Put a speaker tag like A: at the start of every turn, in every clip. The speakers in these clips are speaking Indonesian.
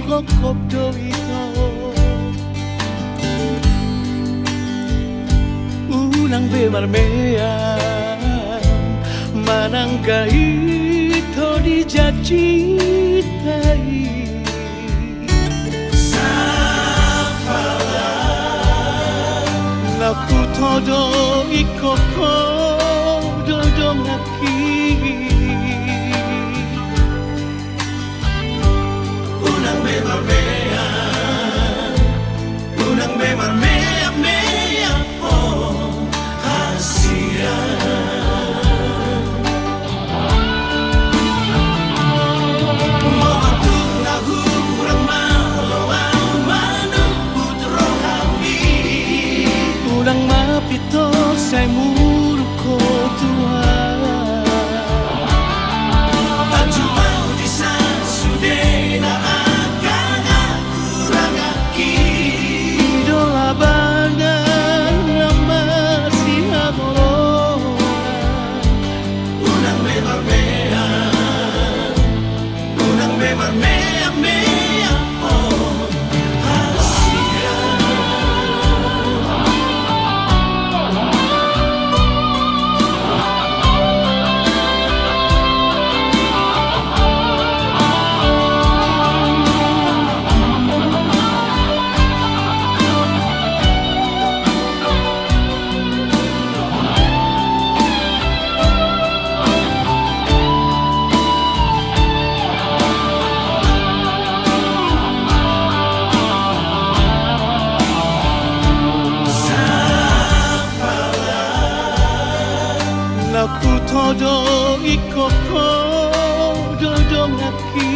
A: kokopdo ito unang bemarmean mananggai to dijacitai sapala naputodo ikoko dodongaki unang bemarmean unang bemarmean mea po hasian mapito say muro ko Tuhan at jumaw di sa sude na kurang aki idolabanan na masihadoro unang bemarmean unang bemarmean mea po naputodo ikoko dodongaki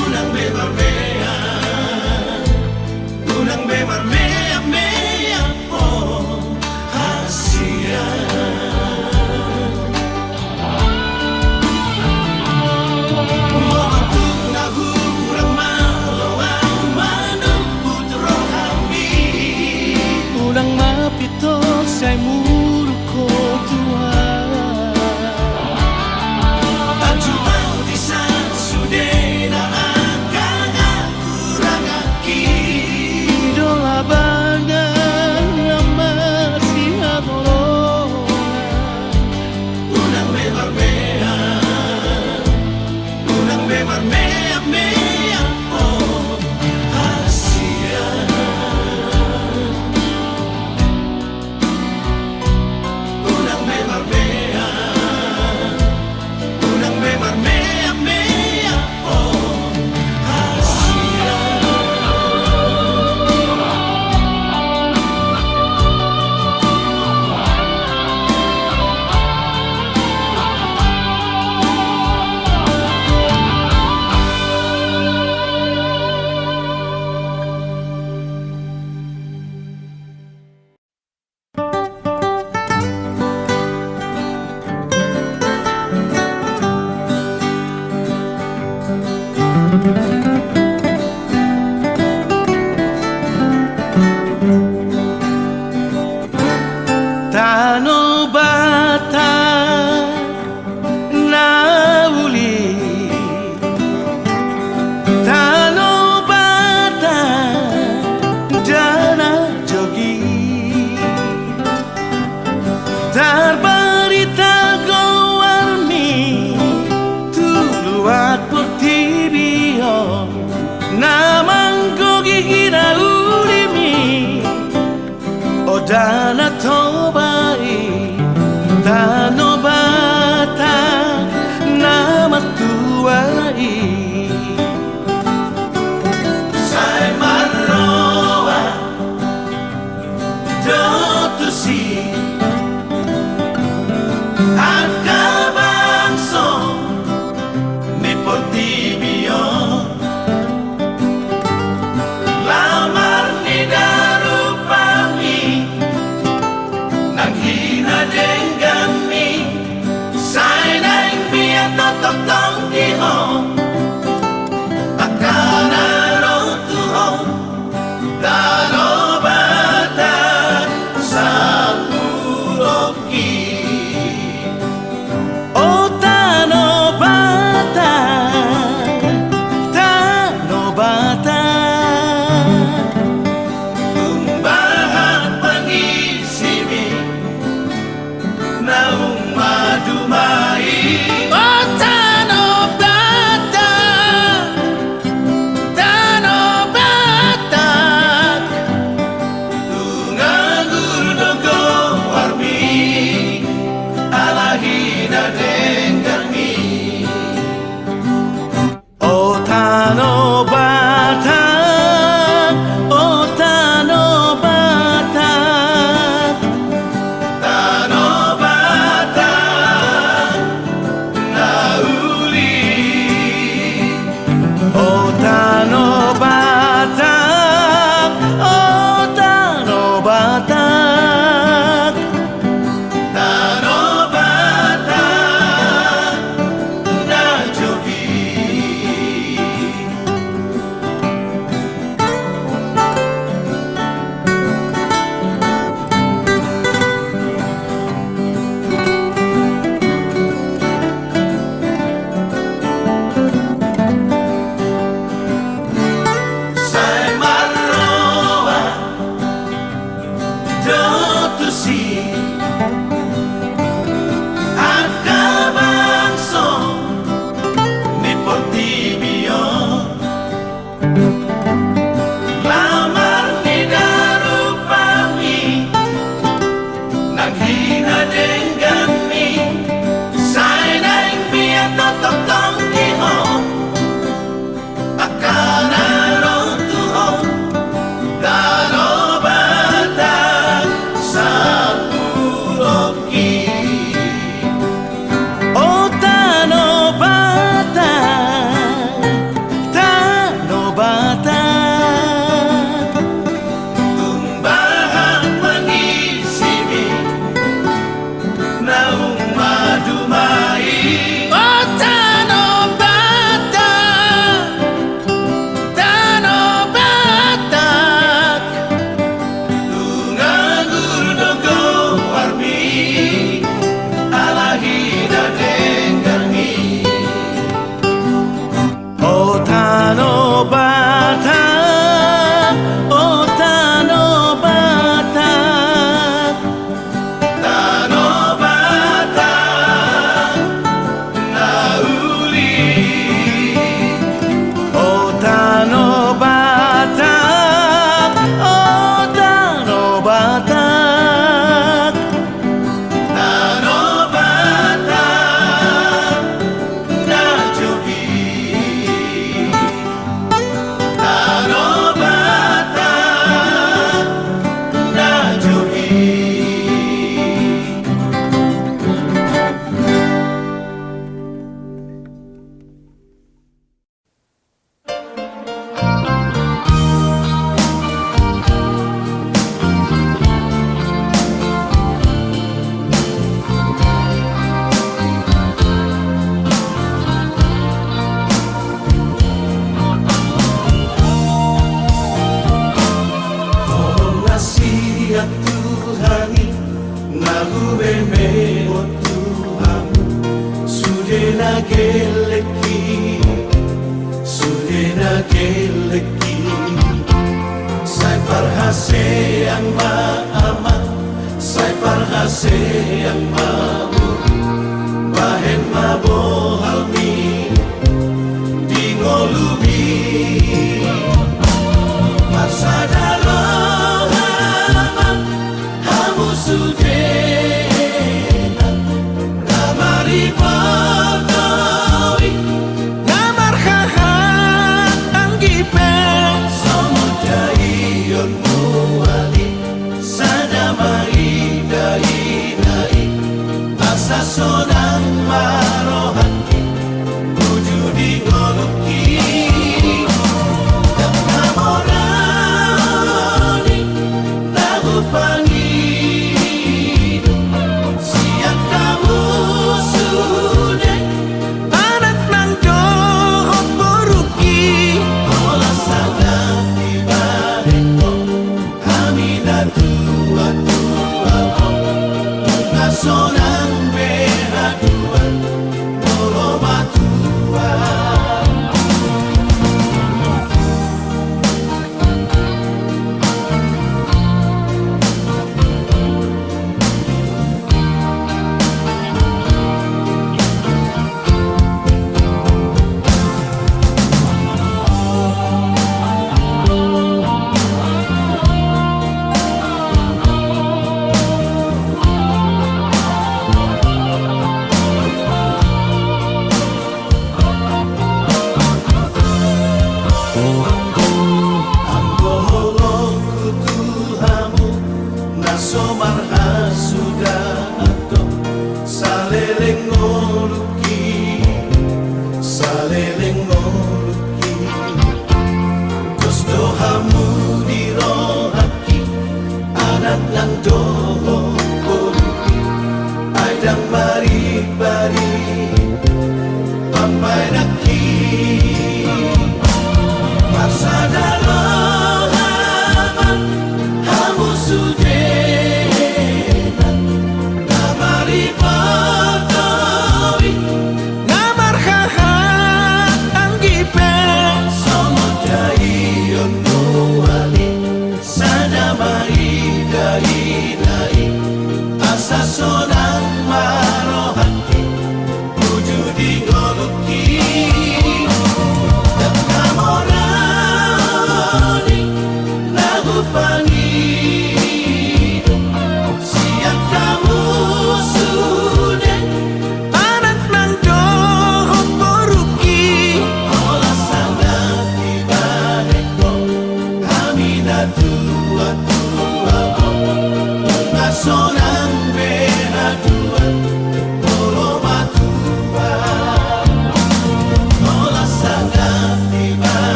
A: unang bemarmean unang bemarmean mea po hasian mo'atuk na hurang malawang manubut rohami unang mapito say muro ko Tuhan at jumaw di sa sude na kurang aki idolabanan na masihadoro unang bemarmean unang bemarmean mea po hasian unang bemarmean mea po hasian Tano bata na uli Tano bata dana jogi Tarbarita gowarmi tuluat portibio Namanggo gigina ulimi Odana tobai Tano bata nama tuai Sai marroa dotusi Akabangso ni portibio Lamar ni darupami Nanghina denggami Sai naing biya tototong dihong Akana rotuhong Tano bata sapuloki Oh tano bata Sudena geleki, sudena geleki. Sai parhase yang maama, sai parhase yang mamu. Bahen mabohalmi, di ngolubi. Pasada lohaman, hamu sudena. Namari pagkawi,
B: Namar haha anggipe
A: samudai yon muali. Sadamai dai dai, asa sonang marohaki, wujudi ngoluki. Dan namorani, lagu pangidu, siang kamu sudah.
B: anak nang dohot boruki
A: Ola sangat ibadetko, hamida tua tua sonang behadua, tolo matua. Somarha sudah atau saleleng ngoluki, saleleng ngoluki. Terus dohamu dirohaki, anak nang doho ngoluki. Aidang mari bari, pampai naki. Pasada lohaman, hamu sudena. Namari pagkawi,
B: Namar haha anggipe
A: samudai yon muali. Sadamai dai dai,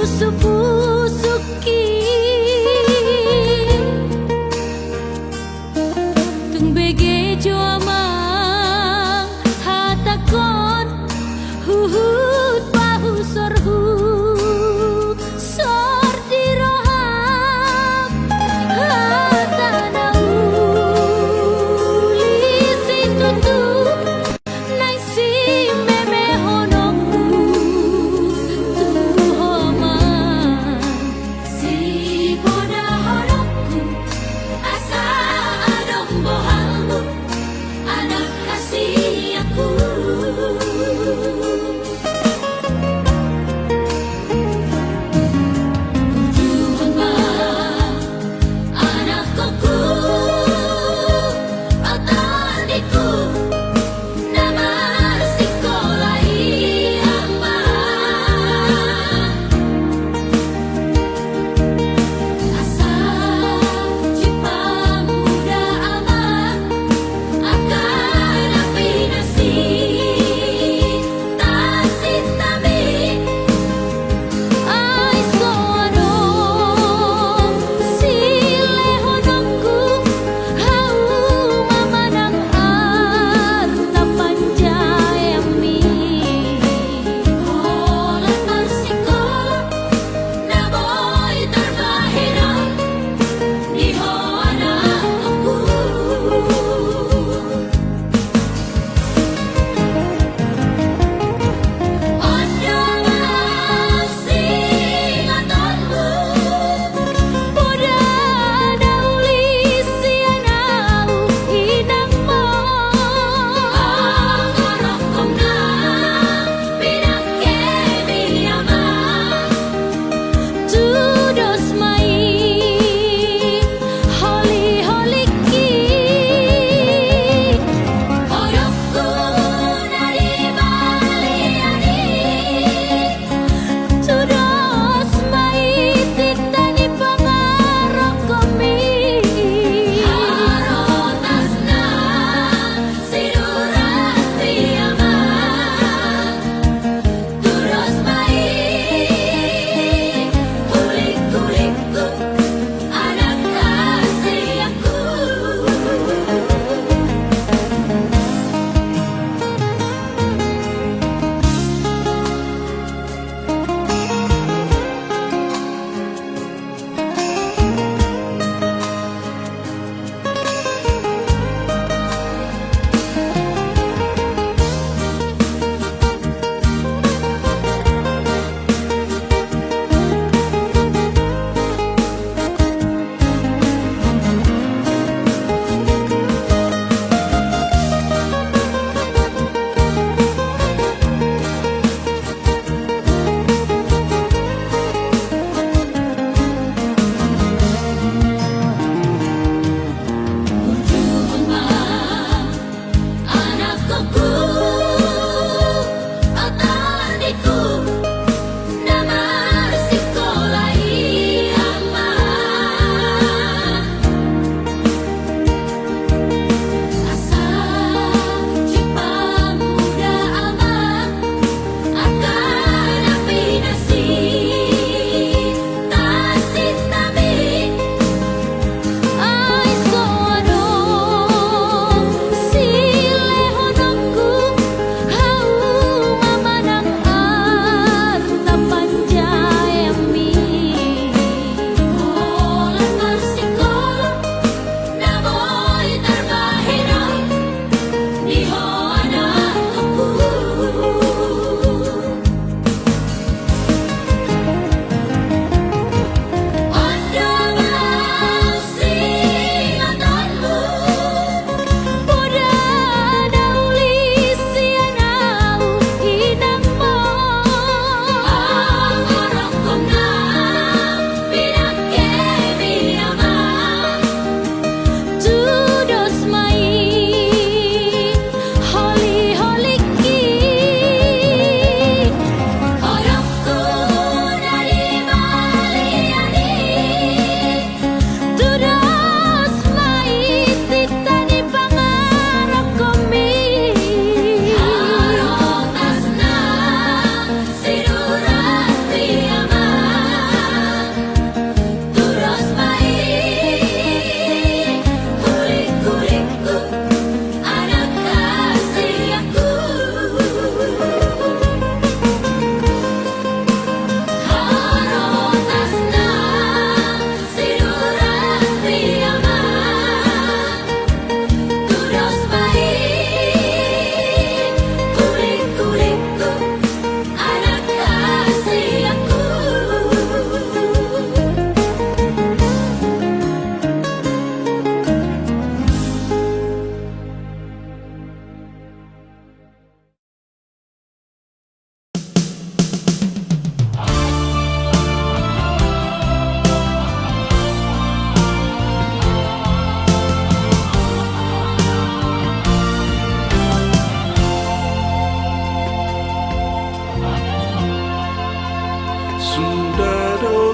C: pusuk-pusuki tung bege jo amang hatakon huhut bahu sorhu sor di roham hatana uli situtu nai si meme honokku tu homan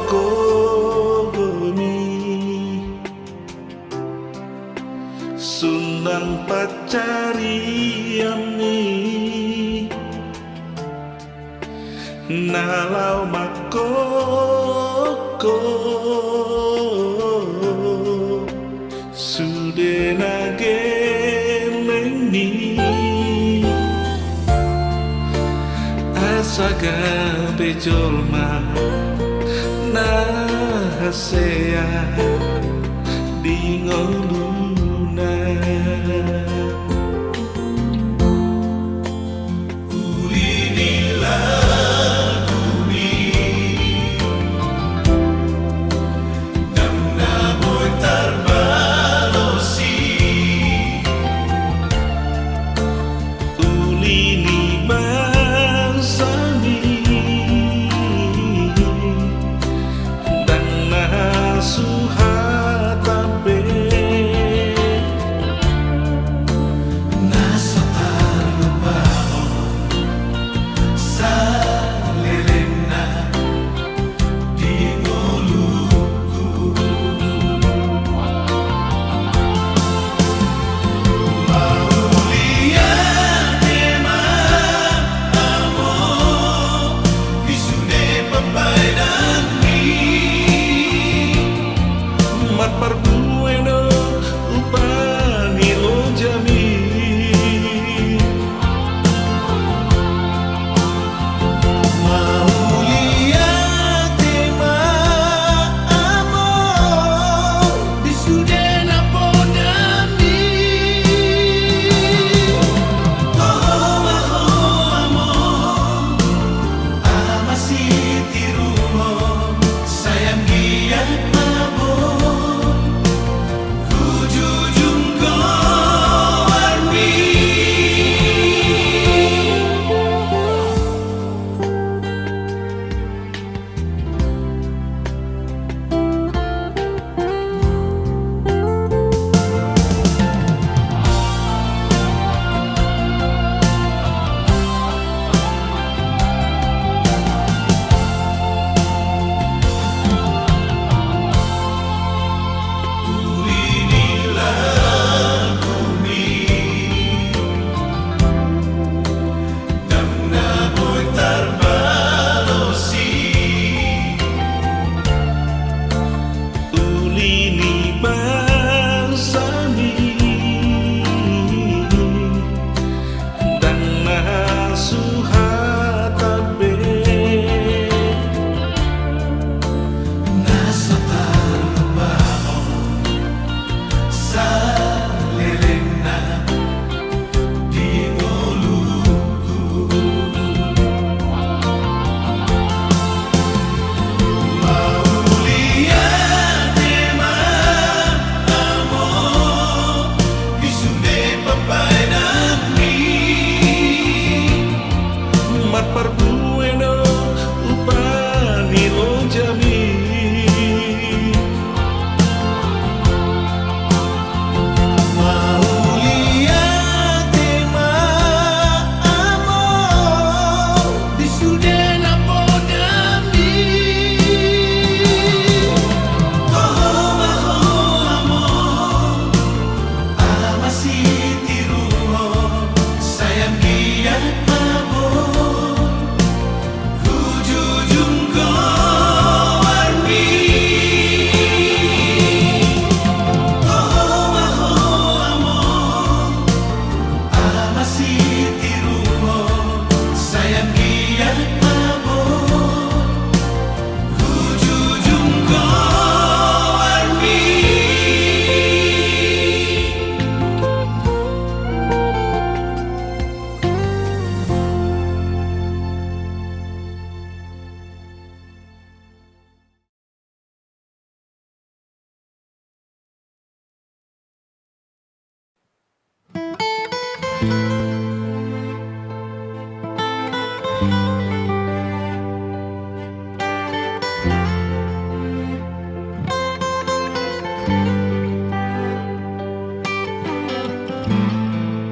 D: kogoni Sundang pacariami Nalau makoko Sudena geleni Asaga bejolma Nahasea Dingoluna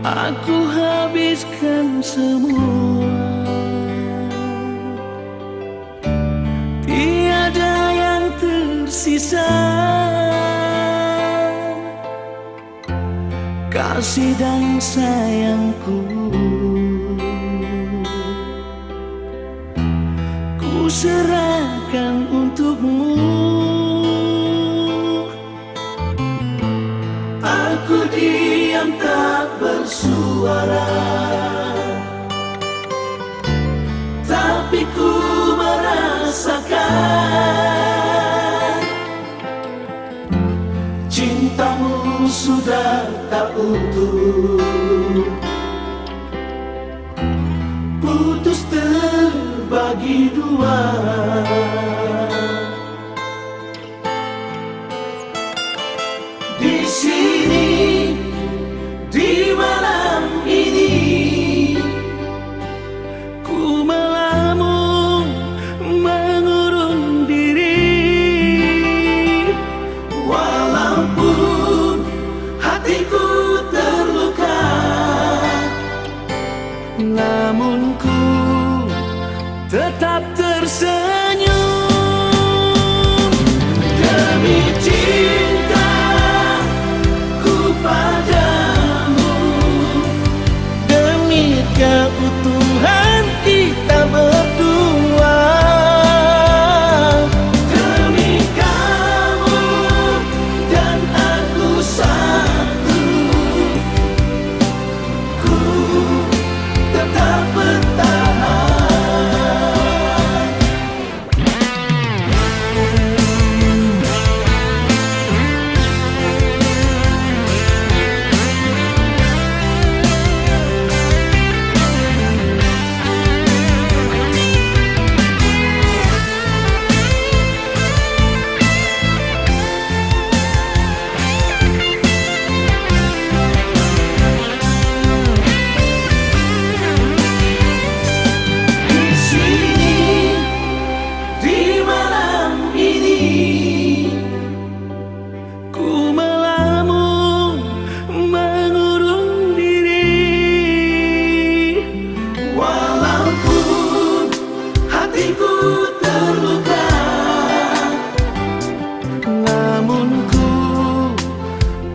B: Aku habiskan semua, tiada tersisa kasih dan sayangku. Ku serahkan untukmu. Aku diam tak bersuara, tapi ku merasakan cintamu sudah tak utuh, putus terbagi dua. Di sini, di malam ini, ku melamun mengurung diri. Walaupun hatiku terluka, namun ku tetap tersenyum. Demi cintaku padamu, demi keutuhan kita berdua, demi kamu dan aku satu, ku tetap bertahan.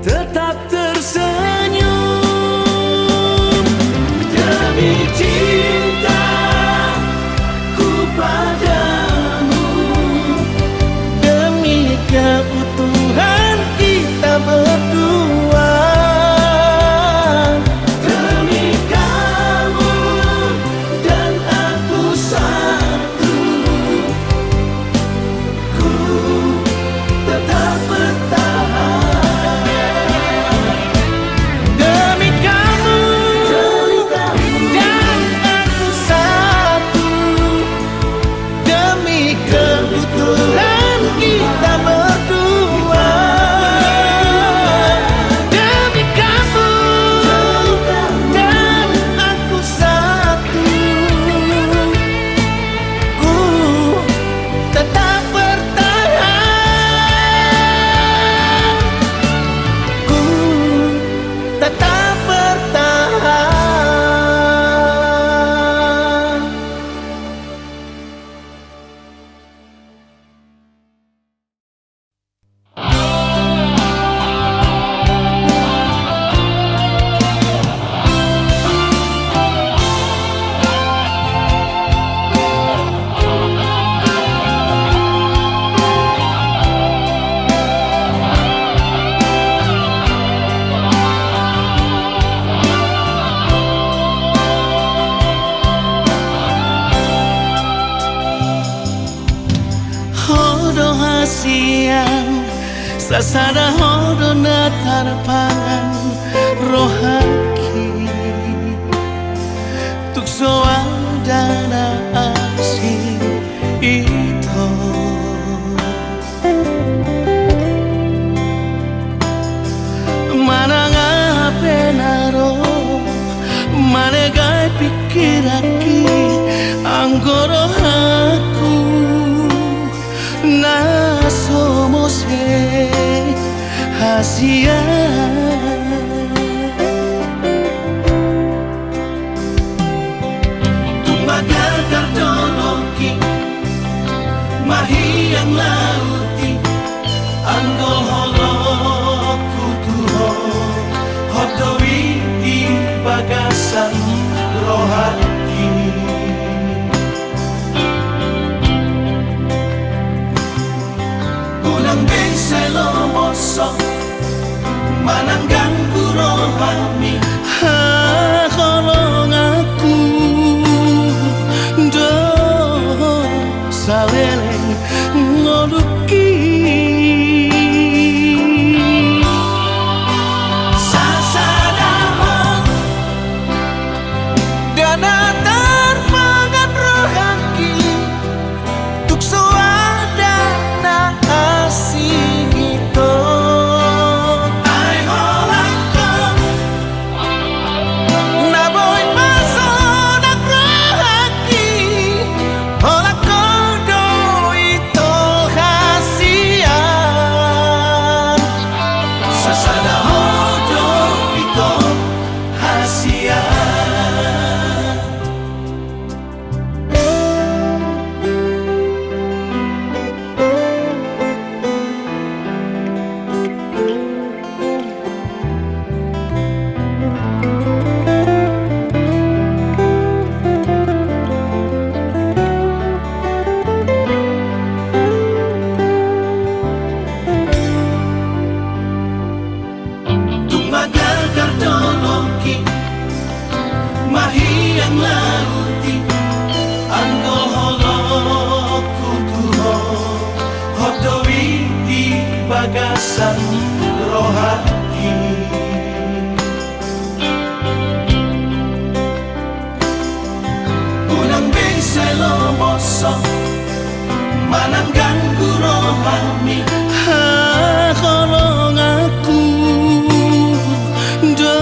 B: Tetap tersenyum. Demi cintaku padamu, demi keutuhan kita berdua, demi kamu dan aku satu, ku tetap bertahan. Siang sasada hodo na tarpangan rohaki tukso dana asing ito mananga penaro manegai pikiraki anggoro aku na somos hasia tumbaga kardoloki mahiyang lauti gagasan rohani. Unang bensay lomosok manang ganggu rohani. Kolong aku do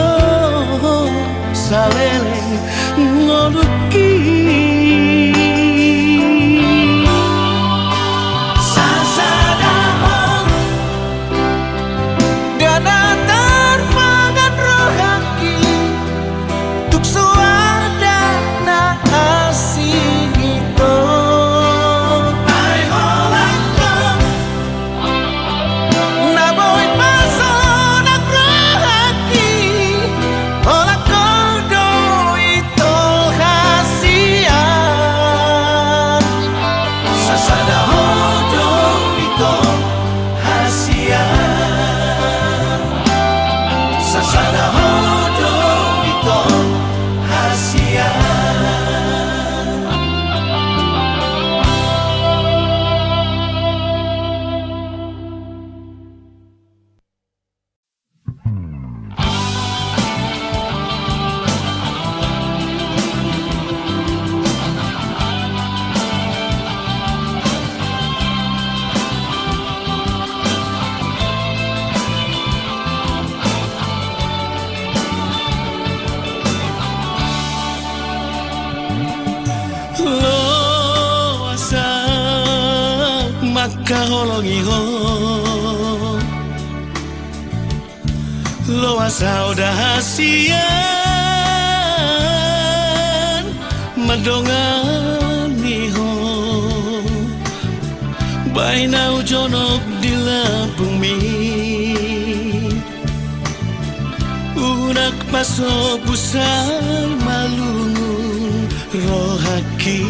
B: saleleng ngoluki. Kaholongi ho lo asal dahasian madongani ho bainau jonok di Lampung mi unak pasok busai malungun rohaki.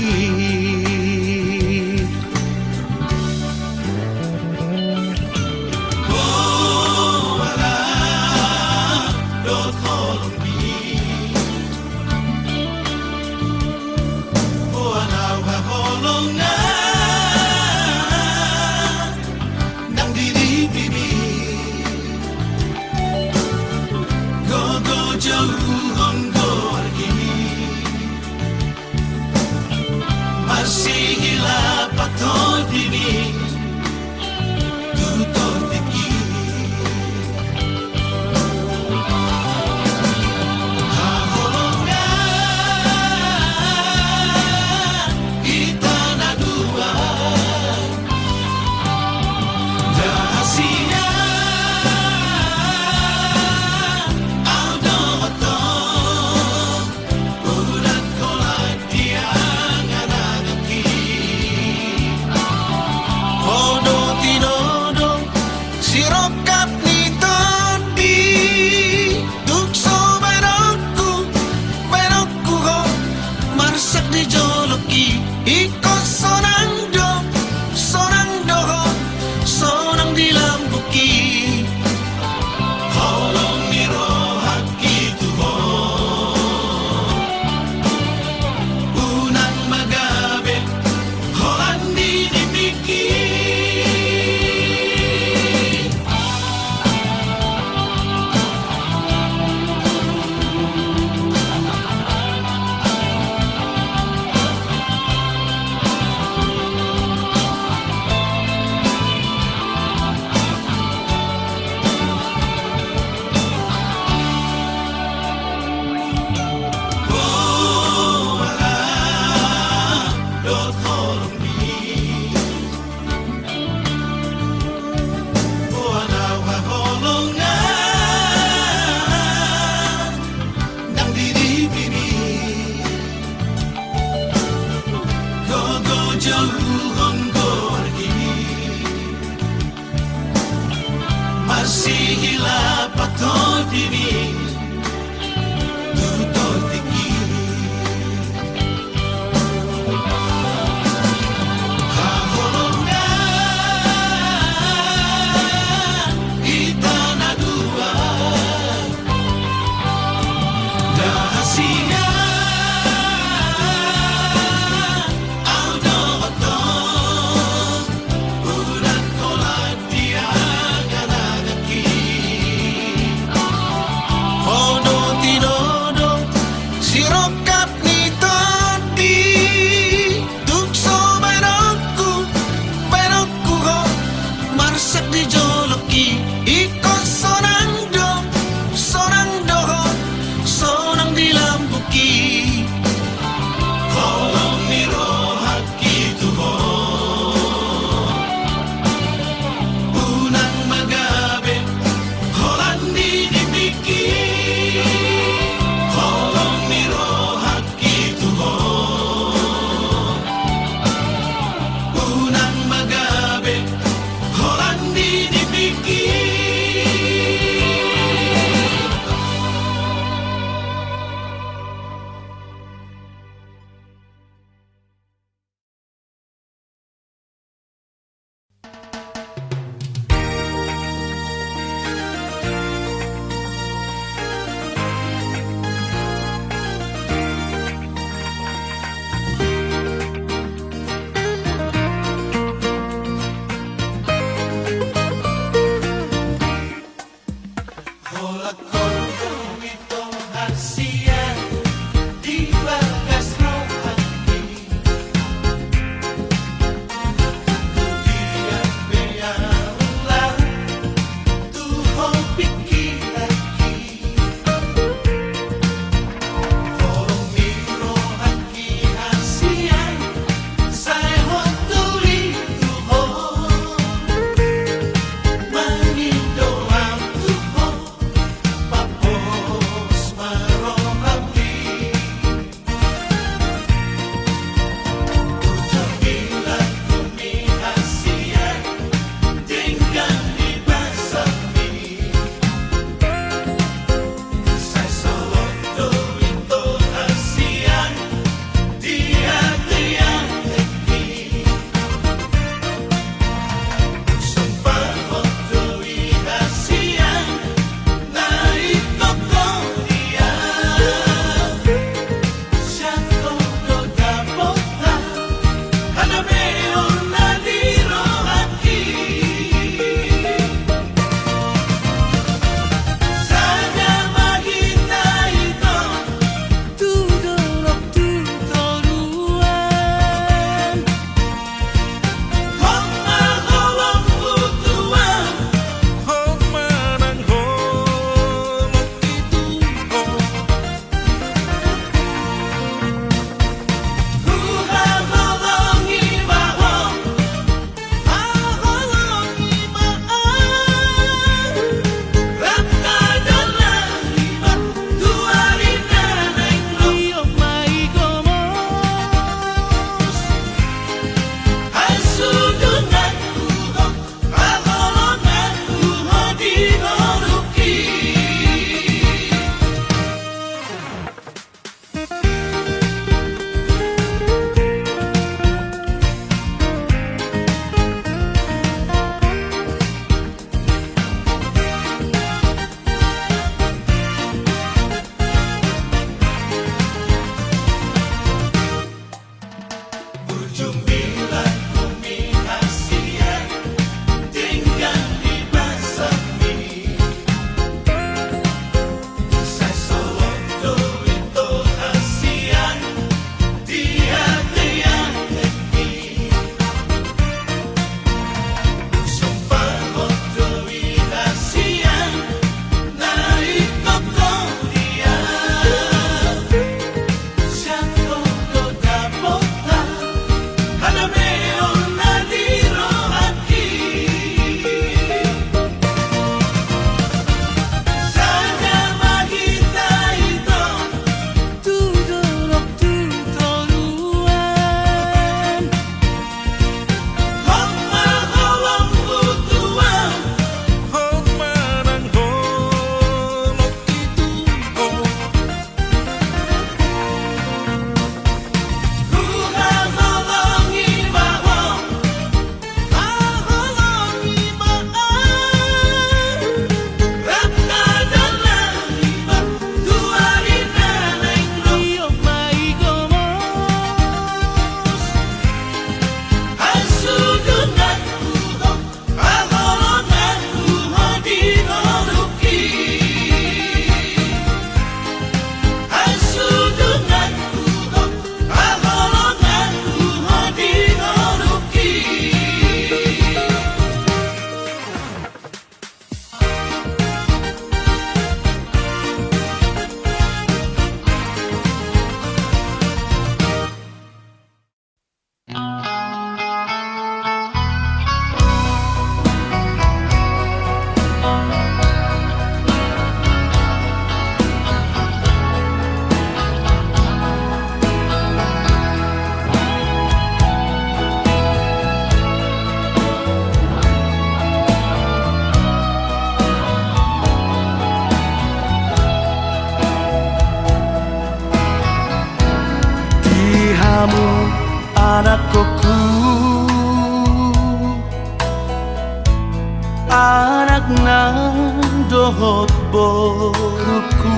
B: anak nang dohot boruku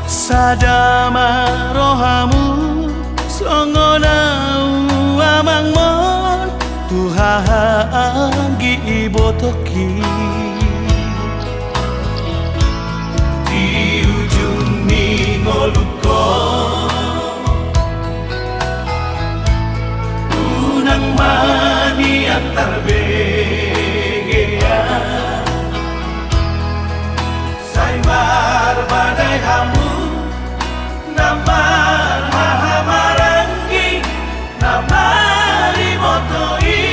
B: sadama rohamu songonau amang mon Tuhan gi ibotoki di ujung ningoluko unang mani antar begea saimar badai hamu namar hahamarangi namari motoi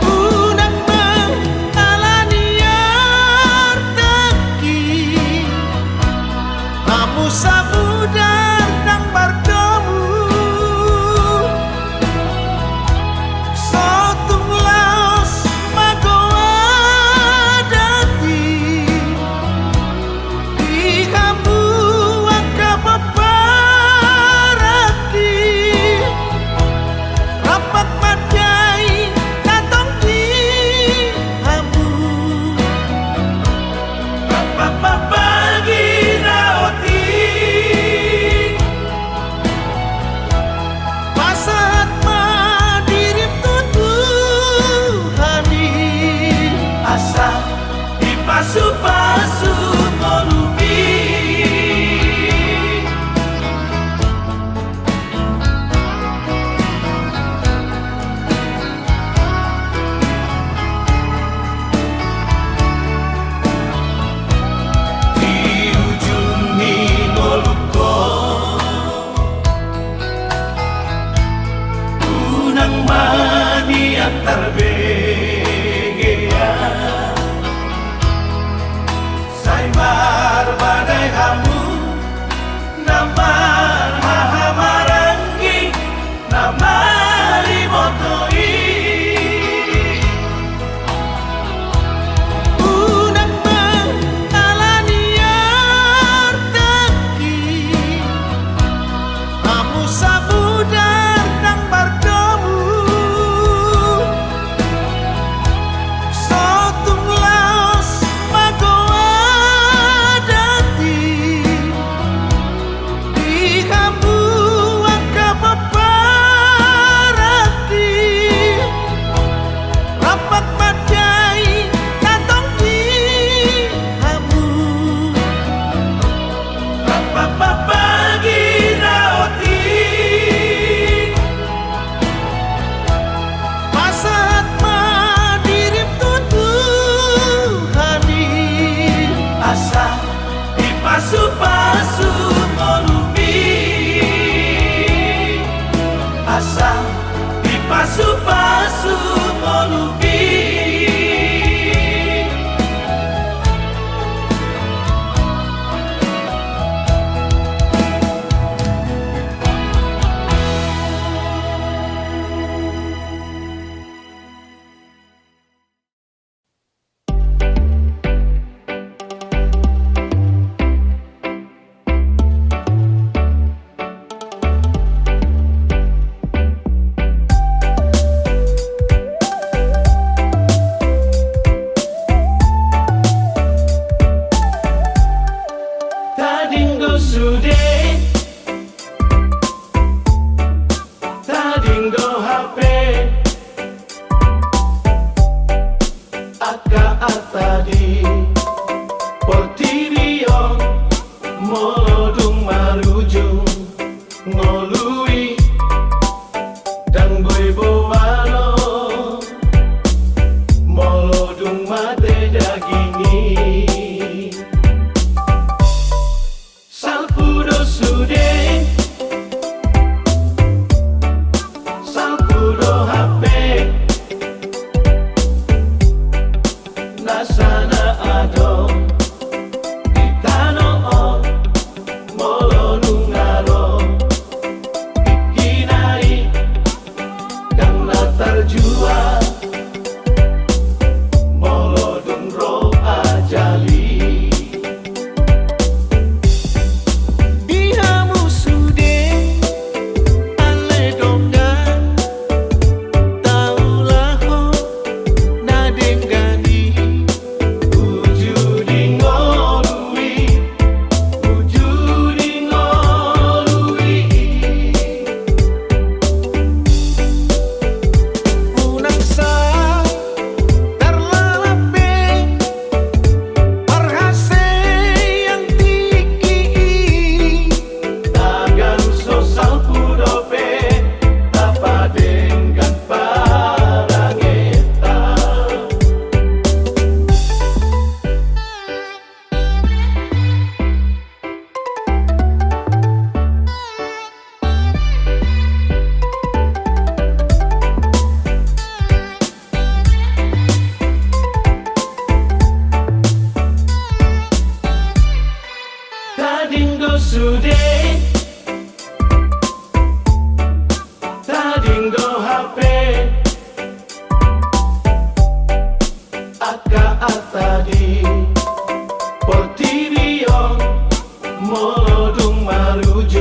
B: unang mengalaniar teki amu sabudan nang bardomu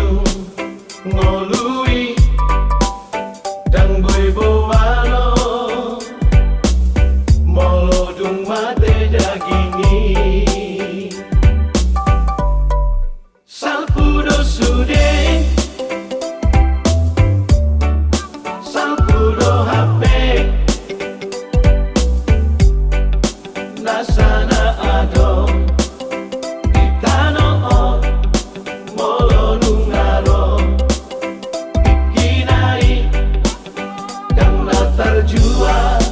D: dung ngolui dang boy bowalo molo dung mate dagini salpudo sude salpudo hape nasana adom terjual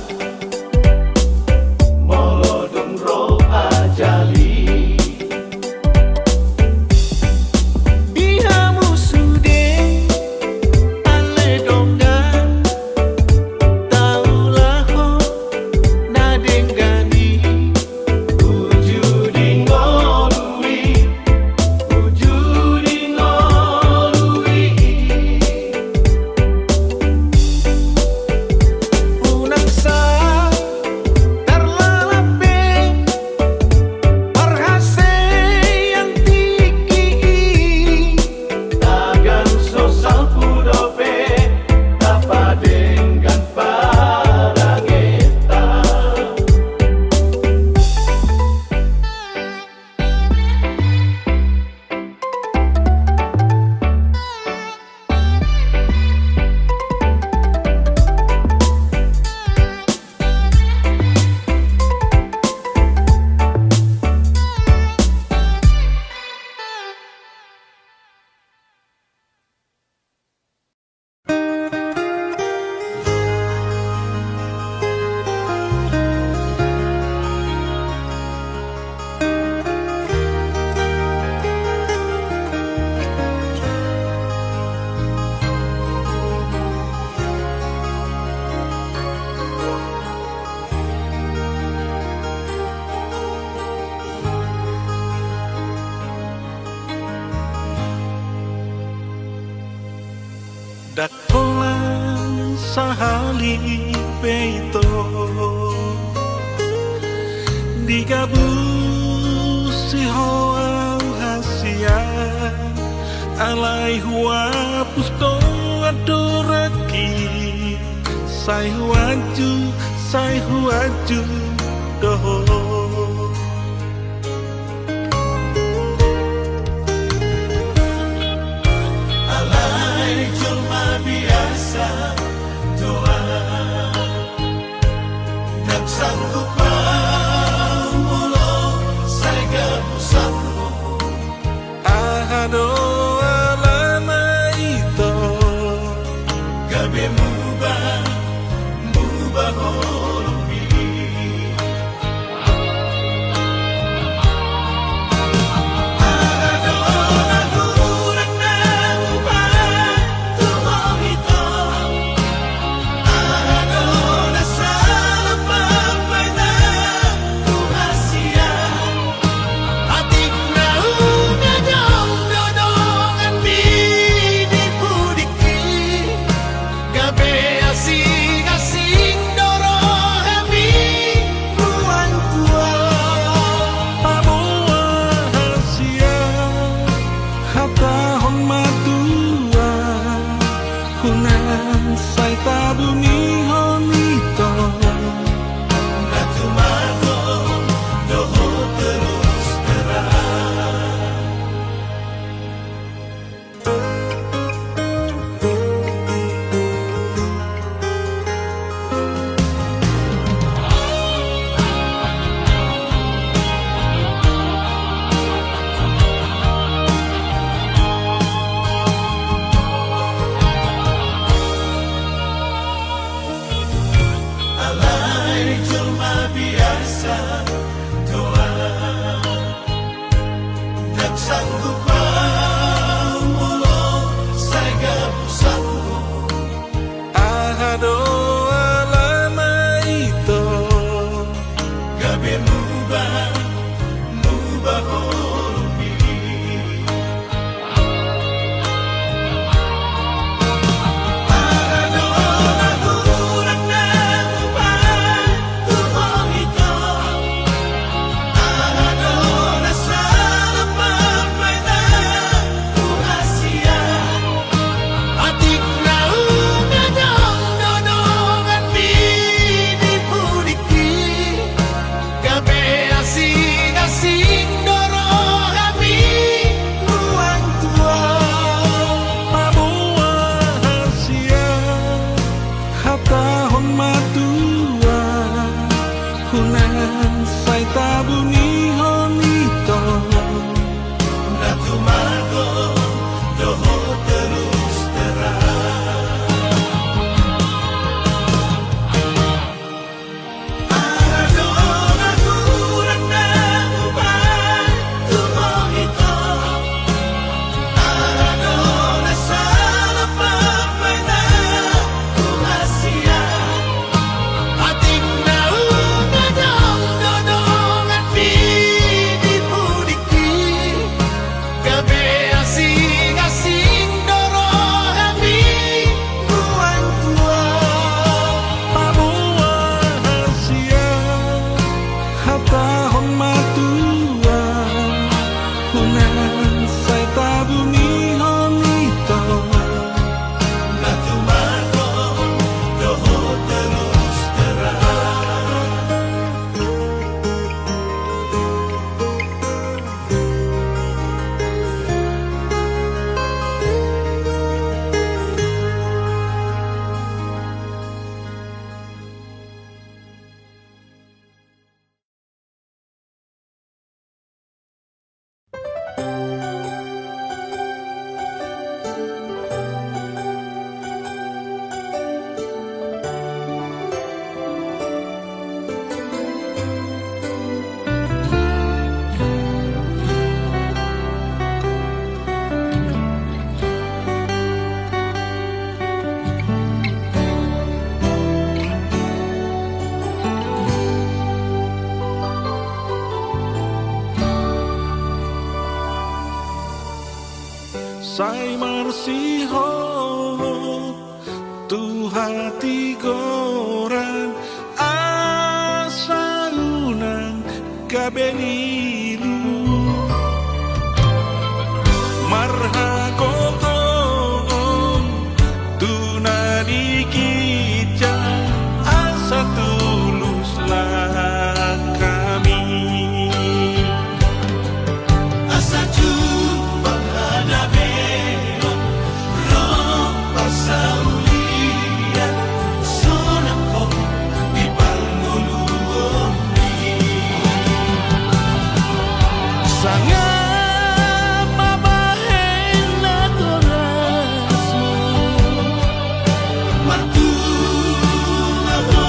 D: molodong ro ajali dihamu sude ale donggan taulah nadengani wujudi ngolui dakolan sahali peito digabus si hoa hasia alai hua pusto adoraki sai huaju doho biasa doa tak sanggup mulu saya pusatmu doa lama itu gabe mubah holumi Sai marsiho tu hati goran asa unang kabenilu marhagogo tunani kita asa tuluslah kami
A: asa jumpa hadapi roh pasaulia sonako di palmuluomi
B: Sangat mabahena torasmu
A: Matu ako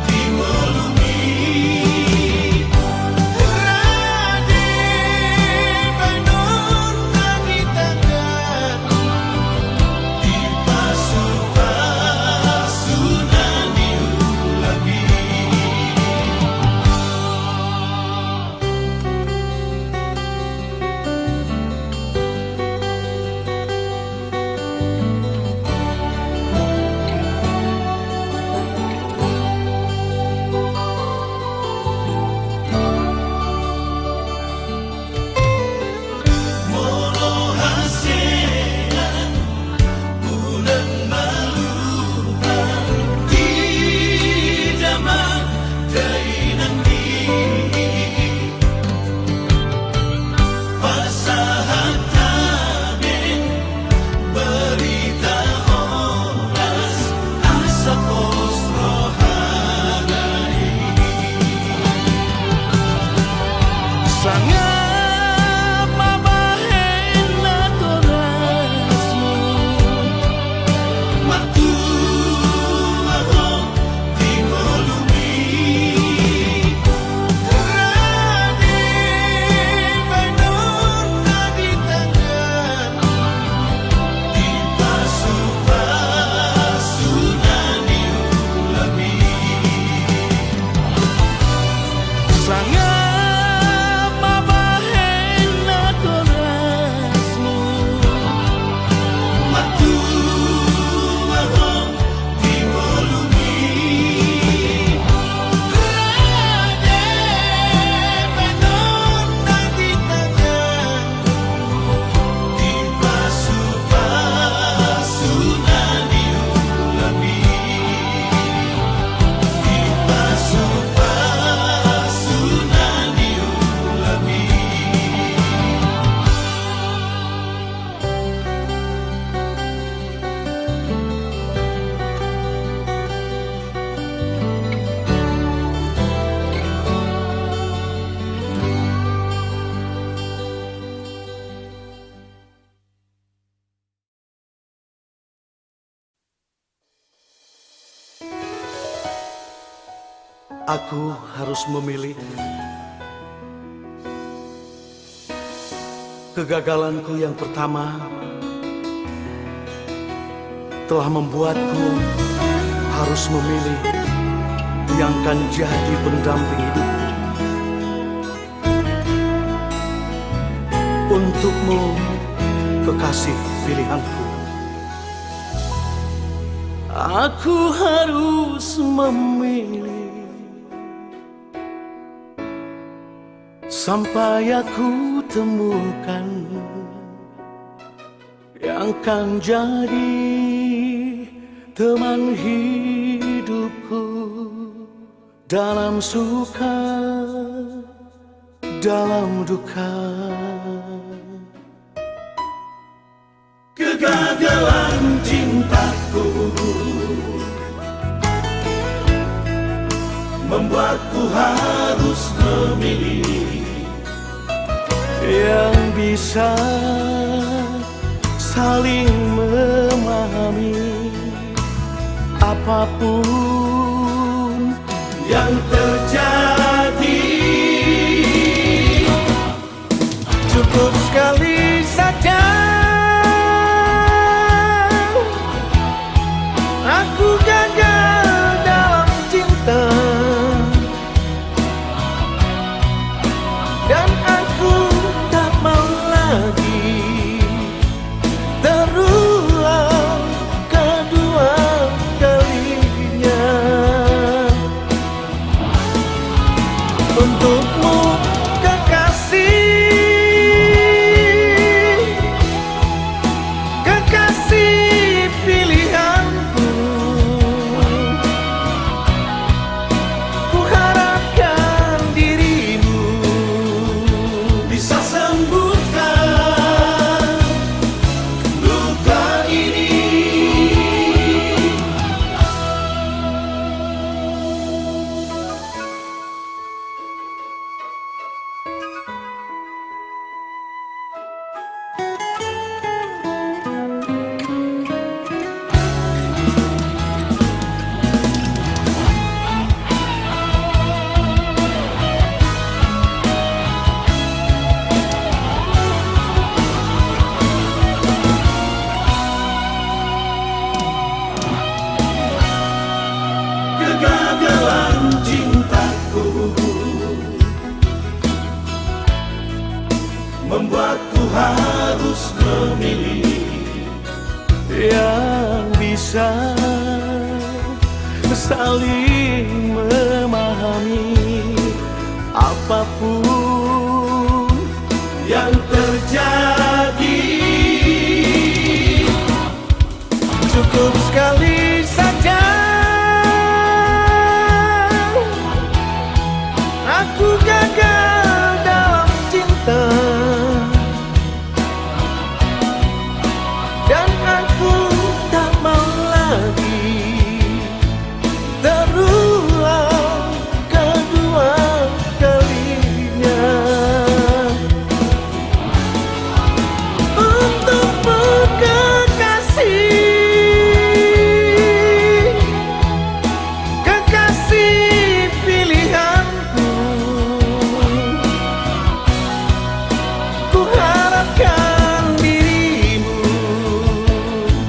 A: di molumi Rade banon nangitakan Di pasu-pasunan diulabi Molo hasean bulan maluhan di zaman dainan di pasahat taben berita horas asa pos rohanai
B: Sangat mabahena torasmu
A: Matu ako di molumi Rade banon nagitakan Di pasu-pasunan diulabi
B: Sangat mabahena torasmu
A: Matu ako di molumi Rade banon nagitakan Di pasu-pasunan diulabi Di pasu-pasunan diulabi
B: Aku harus memilih. Kegagalanku yang pertama telah membuatku harus memilih yang akan jadi pendamping hidupku. Untukmu, kekasih pilihanku, aku harus memilih sampai aku temukan yang kan jadi teman hidupku dalam suka, dalam duka.
A: Kegagalan cintaku membuatku harus memilih
B: yang bisa saling memahami apapun
A: yang terjadi.
B: cukup sekali saja aku gagal dalam cinta dan aku tak mau lagi bisa saling memahami apapun yang terjadi. Cukup sekali saja aku gagal dalam cinta, dan aku tak mau lagi terulang kedua kalinya. Untukmu kekasih, kekasih pilihanku, ku harapkan dirimu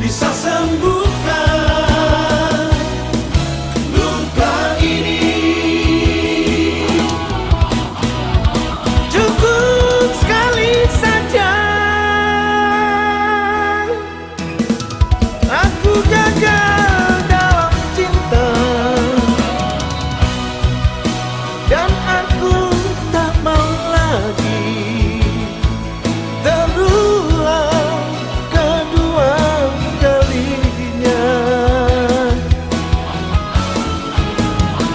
A: bisa sembuhkan luka ini.
B: cukup sekali saja aku gagal dalam cinta, dan aku tak mau lagi terulang kedua kalinya.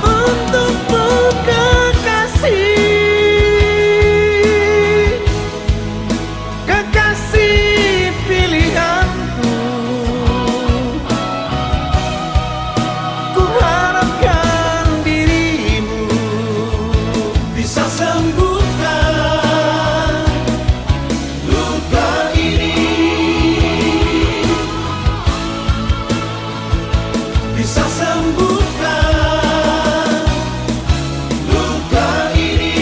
B: Untukmu kekasih, kekasih pilihanku, ku harapkan dirimu
A: Bisa sembuhkan luka ini. Bisa sembuhkan luka ini.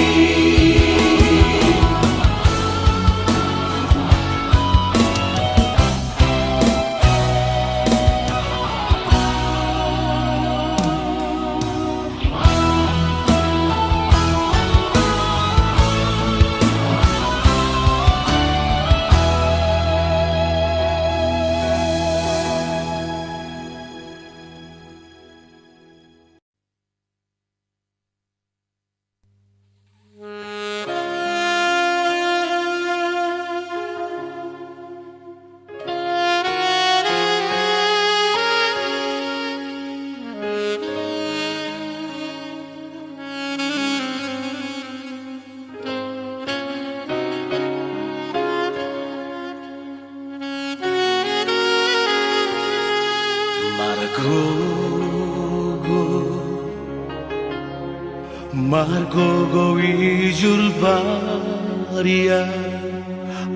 B: Margogo wijul baria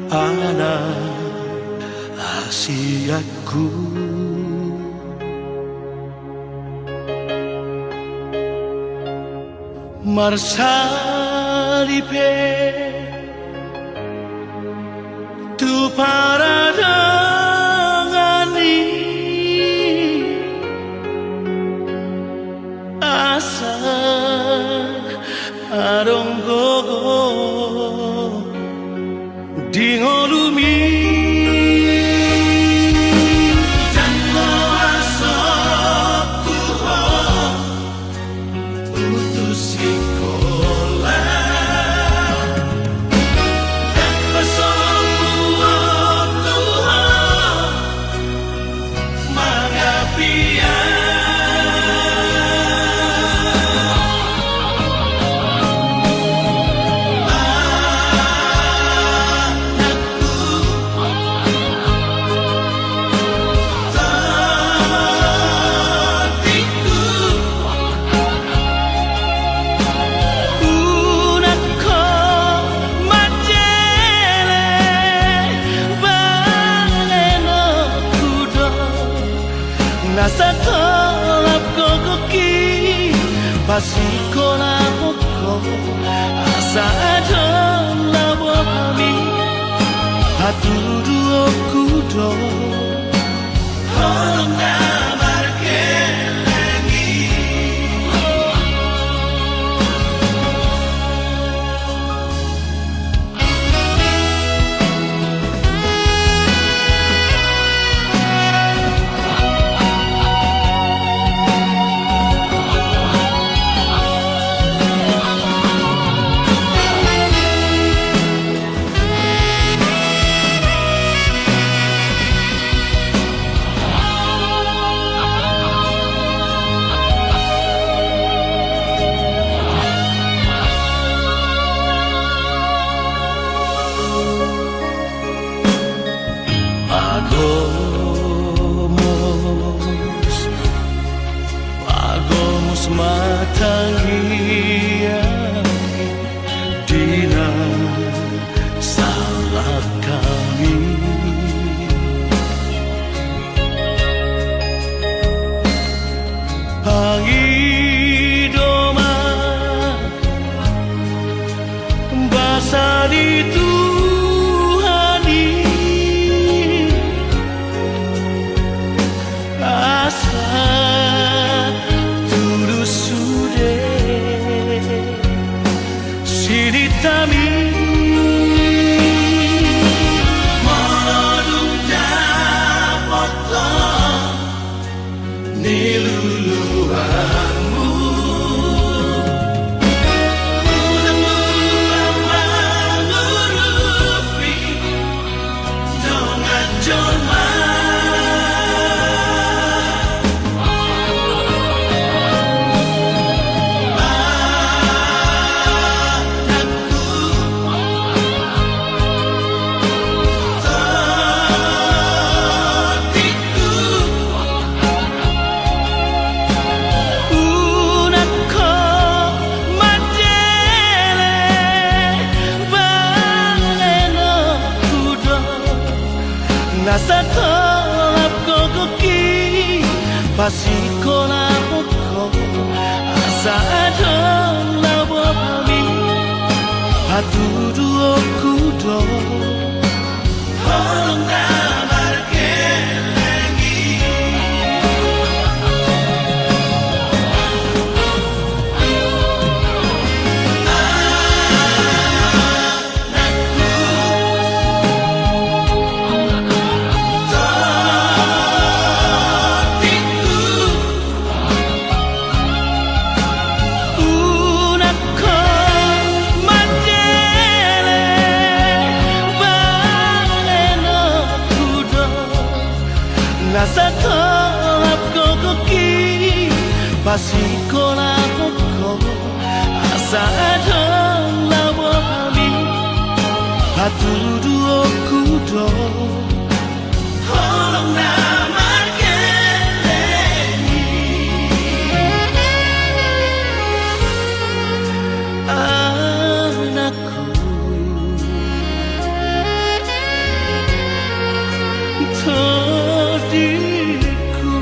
B: anak asiatku, marsalipe tu paradangani asa aronggogo dingolumi
A: Jango asokku ho putus sekolah, dan pesokku Tuhan magapian.
B: Nasa kolap kokoki Basiko na hoko Asa adon labo hami Hatudu okudo
A: Holong na markelengi.
B: lap kokoki pasikola hoko asa adong labo pami hatudu okudo holong damar kelengi Nasa tolap kokoki pasikola hoko asa adong labo pami hatudu okudo holong damar kelengi anakku diriku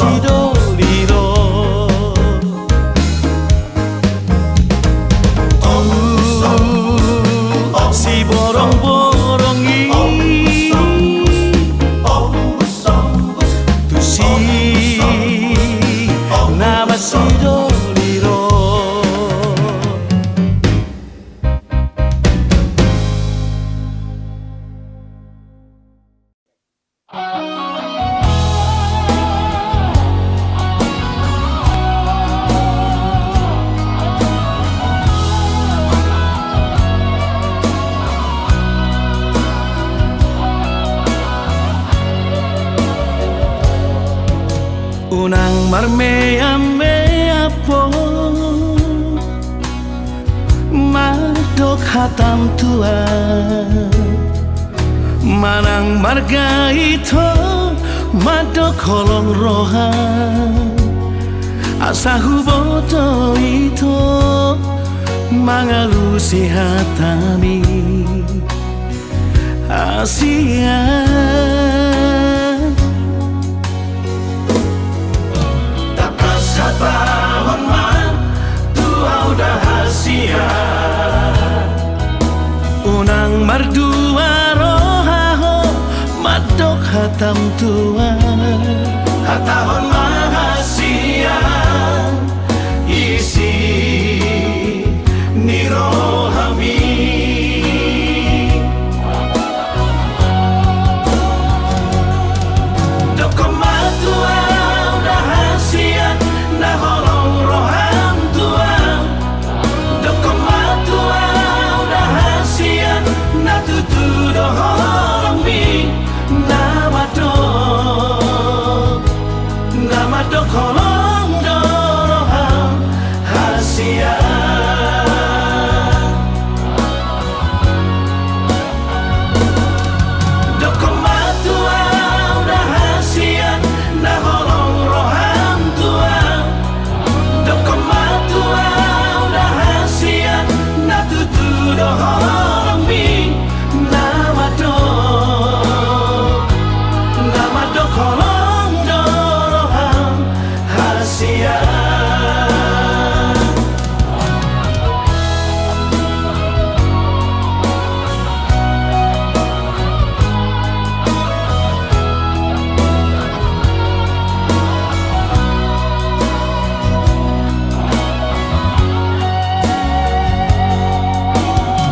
B: sidoliro si borong-borongi tu si nama sidoliro unang marmea po madok hatam tua manang marga itu madok kolong rohan asa huboto itu mangalusi hatami Asia tahun man tua udah hasia unang mardua rohaho madok hatam tua hatahon mahasia isi nirohami dokomatua udah hasia na holong roham tua dokomatua udah hasia na tutu doholong mi nama dok holong doroham hasia dokomatua udah hasia na holong roham tua dokomatua udah hasia na tutu doholong mi nama dok holong doroham hasia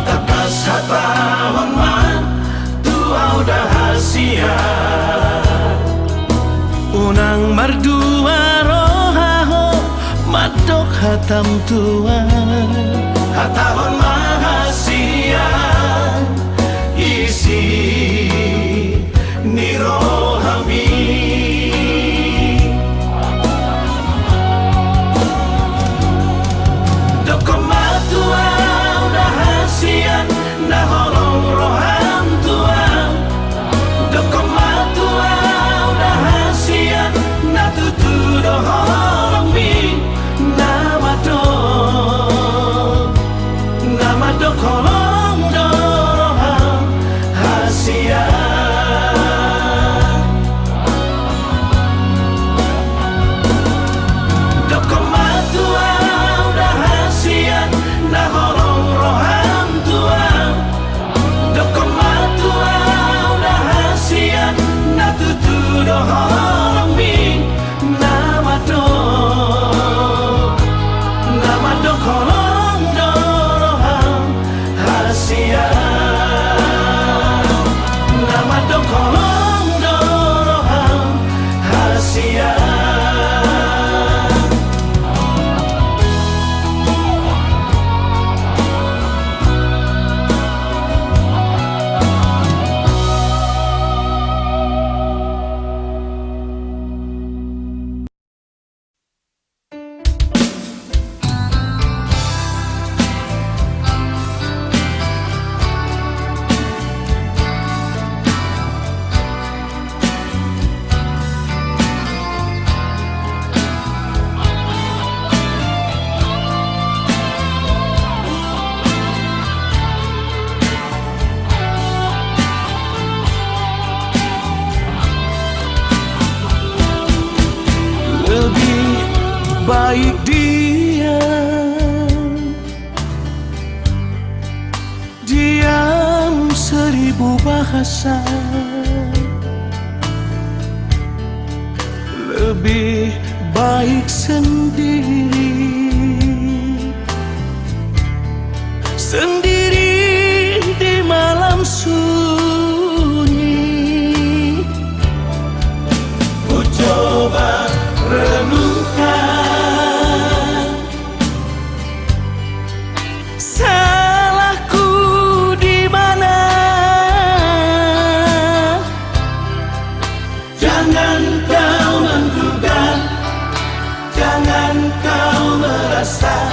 B: takas hatahon man tua udah hasia unang mardua rohaho madok hatam tua hatahon mahasia isi nirohami dokomatua udah hasia na holong roham tua dokomatua udah hasia na tutu doholong mi nama baik diam seribu bahasa, lebih baik sendiri di malam sunyi. Ku coba renungkan salahku di mana. Jangan kau menduga, jangan kau merasa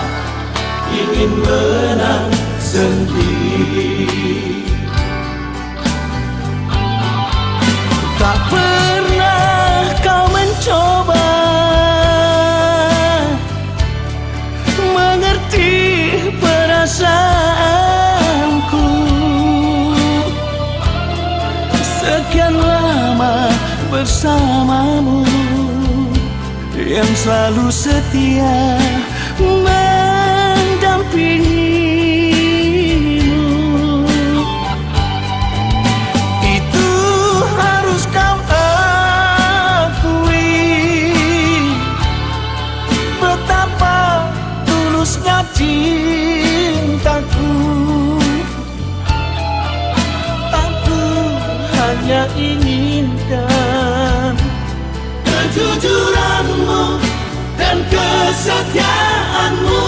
B: ingin menang sendiri. Tak pernah kau mencoba mengerti perasaanku. Sekian lama bersamamu, yang selalu setia mendampingimu. Itu harus kau akui, betapa tulusnya cintaku. Aku hanya inginkan kejujuranmu dan kesetiaanmu.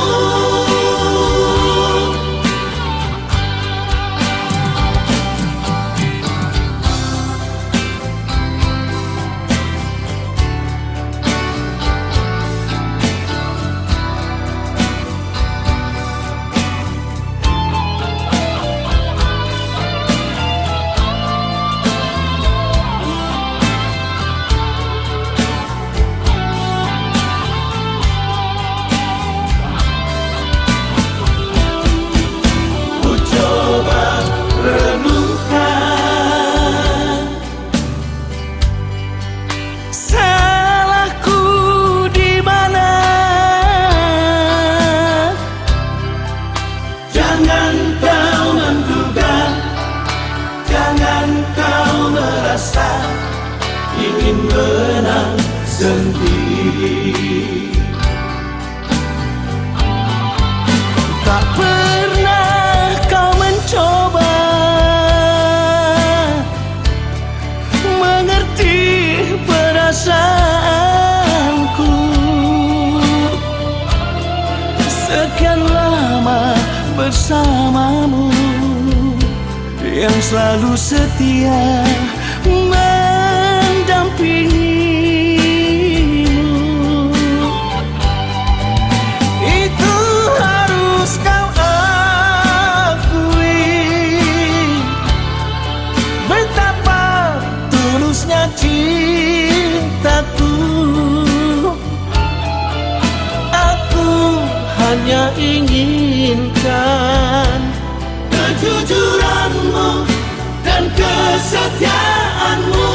B: Ingin menang sendiri. Tak pernah kau mencoba mengerti perasaanku. Sekian lama bersamamu, yang selalu setia mendampingimu. Itu harus kau akui, betapa tulusnya cintaku. Aku hanya inginkan kejujuranmu dan kesetiaanmu.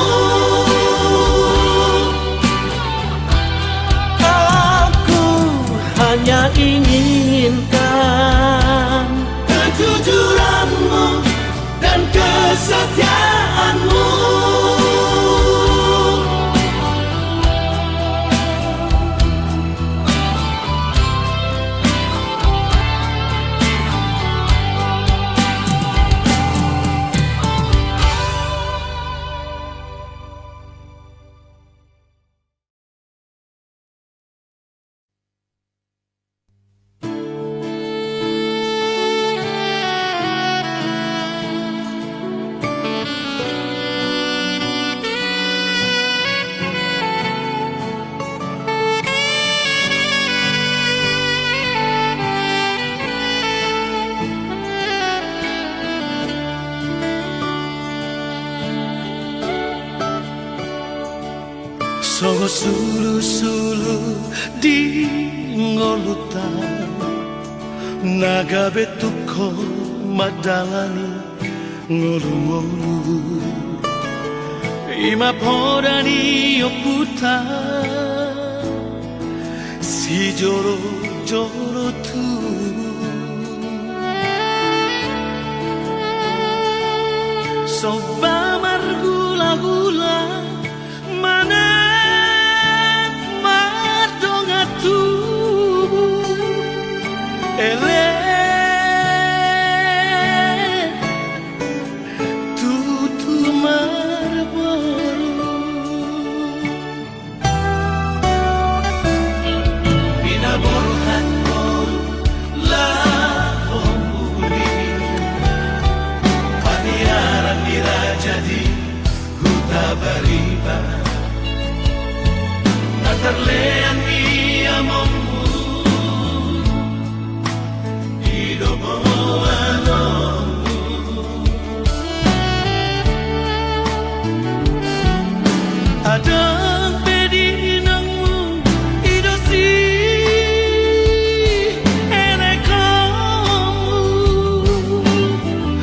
B: Aku hanya inginkan kejujuranmu dan kesetiaanmu. Songo sulu-sulu di ngolutan, naga betuko madalani ngolu-ngolu. Ima podani oputa si joro joro tu soba margula gula mana mardonga tu ele tutu marboro
A: Binaborhan ko lahong muli Paniaran dirajadi huta bariba Natarlean iya momu Idomo anomu
B: Adang pedinangmu idosi enekamu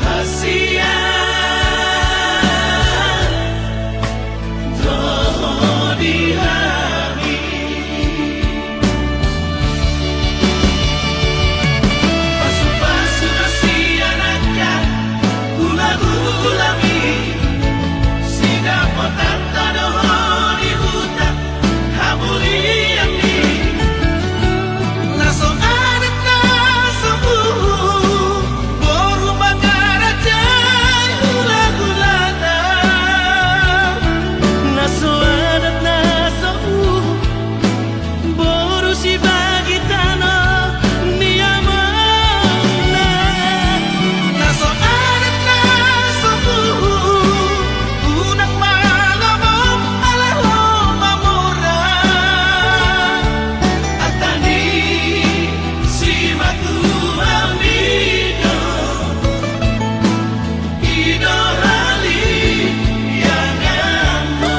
A: Hasian Doh dihami Pasu-pasu nasi anaknya Hula-hulami Sida potan tadoh di hutan Hamuliami Naso adat naso Boru bangarajan hula-hulana
B: naso adat naso boru si bagi tanah niyamana
A: Naso adat naso Unang malamom alaho mamura Atani si matuamido Ido hali yang amo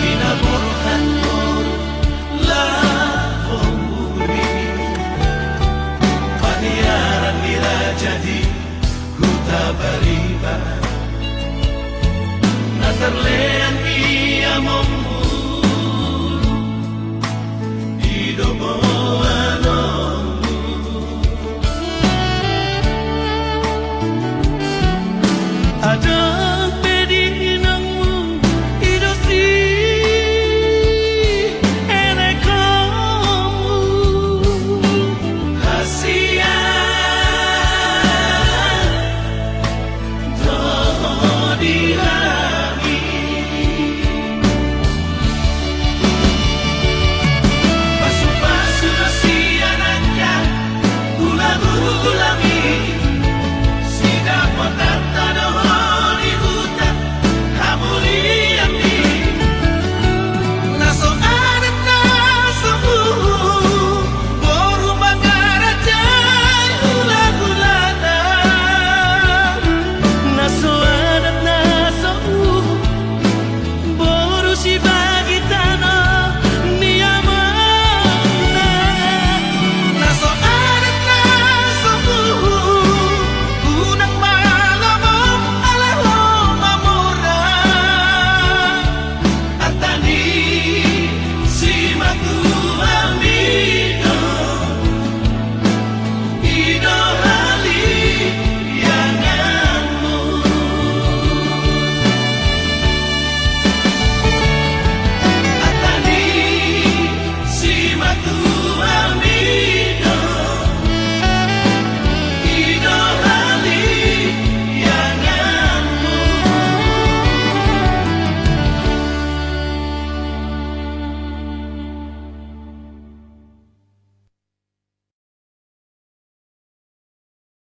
A: Binaborhan ko lahong muli Paniaran dirajadi huta bariba Natarlean iya momu